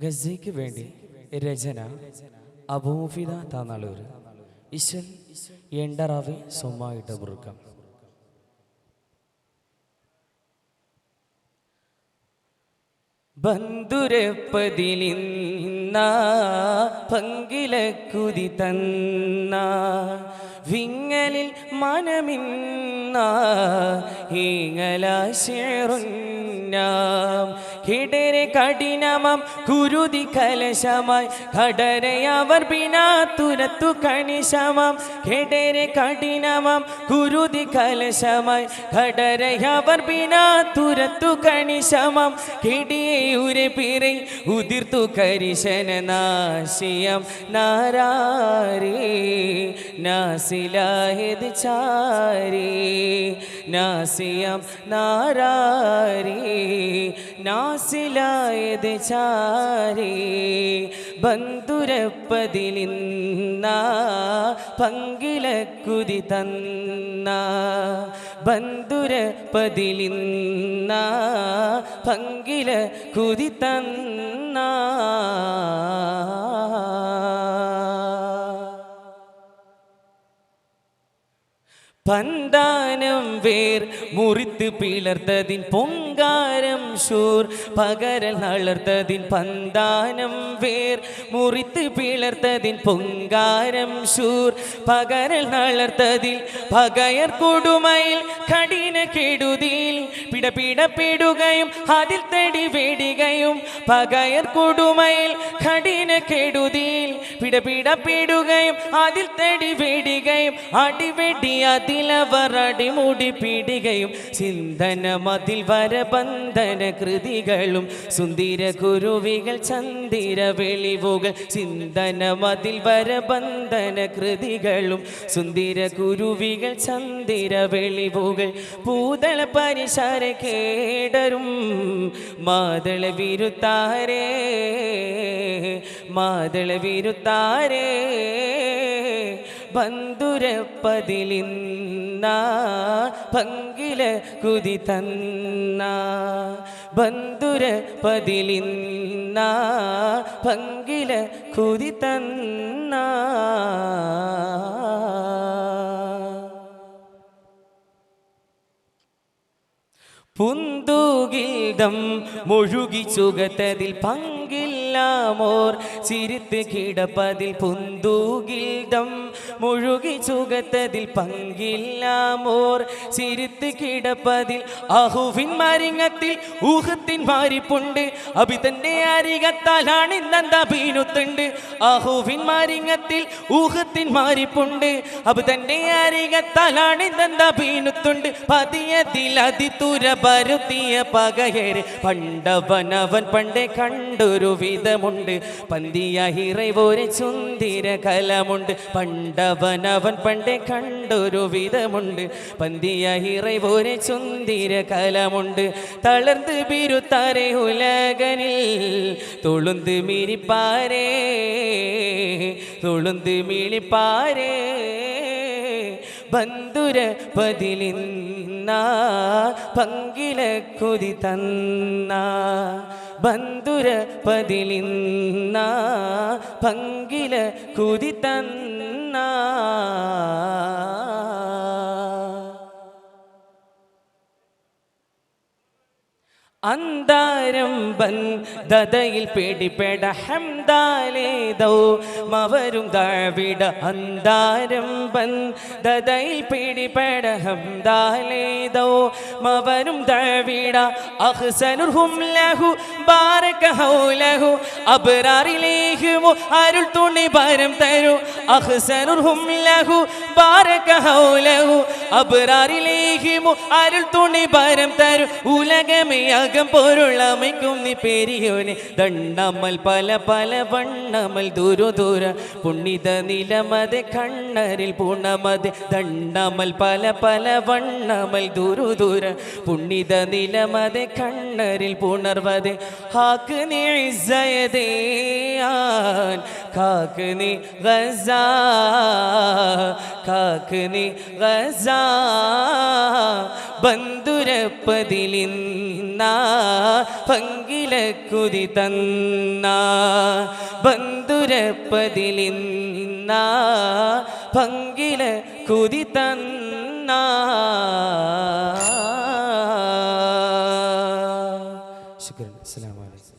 ഗസയ്ക്ക് വേണ്ടി രചന അബൂഫിദ താനാളൂർ ഇശൽ എണ്ടറാവി സൊമ്മായിട്ട് മുറുക്കം. ബന്ധുരപ്പതിലിന്ന പങ്കിലക്കുതി തന്ന വിങ്ങലിൽ മനമിന്ന ഈങ്ങലാശേറുന്നാം കിടരെ കഠിനമം കുരുതി കലശമായി കടരയവർ ബിനാതുരത്തു കണിശമം കിടരെ കഠിനമം കുരുതി കലശമായി കടരയവർ ബിനാതുരത്തു കണിശമം കിടിയൂരെ പിറൈ ഉതിർത്തു കരിശന നാശിയം നാരാരേ നാസിലായത് ചാരേ നാസിയം നാരാരേ നാസിലായത് ചാരേ ബന്ധുരപ്പതിലിന്ന പങ്കിലക്കുതി തന്ന ബന്ധുരപ്പതിലിന്ന പങ്കില കുതി തന്ന പന്താനം വേർ മുറിത്ത് പിളർത്തതിൻ പൊങ്കാരം ഷൂർ പകരൽ നളർത്തതിൻ പന്താനം വേർ മുറിത്ത് പിളർത്തതിൻ പൊങ്കാരം ഷൂർ പകരൽ നളർത്തതിൽ പകയർ കൊടുമയിൽ കഠിന കെടുതിയിൽ പിടപിടപ്പെടുകയും അതിൽ തടി വേടുകയും പകയർ കൊടുമയിൽ കഠിന കെടുതിയിൽ പിടപിടപ്പെടുകയും അതിൽ തടി വേടുകയും അടിവെടി അതിലവർ അടിമുടി പിടികയും ചിന്തനമതിൽ വരബന്ധന കൃതികളും സുന്ദര കുരുവികൾ ചന്ദിര വെളിവുകൾ ചിന്തനമതിൽ വരബന്ധന കൃതികളും സുന്ദര കുരുവികൾ ചന്ദിര വെളിവുകൾ പൂതള പരിശാര കേടരും മാതള വിരുത്താരേ മാതള വിരുത്താരേ ബന്ധുരപ്പതിലിന്ന പങ്കില കുതി തന്ന ബന്ധുരപ്പതിലിന്ന പങ്കില കുതി തന്ന പുന്തുകിൽദം മുഴുകി ചുകത്തതിൽ പങ്കില്ലാമോർ ചിരിത്ത് കിടപ്പതിൽ പുന്തുകിൽദം മുഴുകി ചുകത്തതിൽ പങ്കില്ലാമോർ ചിരിത്ത് കിടപ്പതിൽ അഹുവിൻ മരിങ്ങത്തിൽ ഊഹത്തിൻ മാരിപ്പുണ്ട് അഭിതന്റെ അരികത്താലാണ് ഇന്നെന്താ ബീനുത്തുണ്ട് അഹുവിൻ മരിങ്ങത്തിൽ ഊഹത്തിൻ മാരിപ്പുണ്ട് അഭിതന്റെ അരികത്താലാണ് ഇന്നെന്താ ബീനുത്തുണ്ട് പതിയതിൽ അതിതുര പരുത്തിയ പകയര് പണ്ടവനവൻ പണ്ടേ കണ്ടൊരു വിധമുണ്ട് പന്തിയ ഹിറവോരെ ചുന്തിര കലമുണ്ട് പണ്ടവനവൻ പണ്ടേ കണ്ടൊരു വിധമുണ്ട് പന്തിയ ഹിറവോരെ ചുന്തിര കലമുണ്ട് തളർന്ന് ബിരുത്താരെ ഉലകനിൽ തൊളുന്ത് മിരിപ്പാരേ തൊളുന്ത് മിളിപ്പാരേ ബന്ധുരപ്പതിലിന്ന പങ്കില കുതി തന്ന ബന്ധുരപ്പതിലിന്ന പങ്കില കുതി തന്ന അന്താരം ബന്ധതയിൽ പിടിപെട ഹംദാലേതോ മവരും താഴ്വിട അന്താരം ബന്ധതയിൽ പിടിപെട ഹംദാലേതോ മവരും താഴ്വിട അഹ്സനുർഹും ലഹു ബാരക ഹൗലഹു അബ്റാറിലേഹു അരുൾ തുണി ഭാരം തരൂ അഹ്സനുർഹും ലഹു ബാരക ഹൗലഹു അബ്റാറിലേഹു അരുൾ തുണി ഭാരം തരൂ ഉലകമേ പൊരുളമയ്ക്കും നീ പെരിയോനെ ദണ്ണമൽ പല പല വണ്ണമൽ ദൂര ദൂര പുണ്ണിത നിലമതെ കണ്ണരിൽ പൂണമതെ ദണ്ണമൽ പല പല വണ്ണമൽ ദൂര ദൂര പുണ്ണിത നിലമതെ കണ്ണരിൽ പുണർവതെ ആ കാക്കനി ഇസ്സയദേയാൻ കാക്കനി ഗസ കാക്കനി ഗസ ബന്ധുരപ്പതിലിന്ന പങ്കില കുതി തന്ന ബന്ധുരപ്പതിലിന്ന പങ്കില കുതി തന്ന ശുക്രൻ. അസ്സലാമു അലൈക്കും.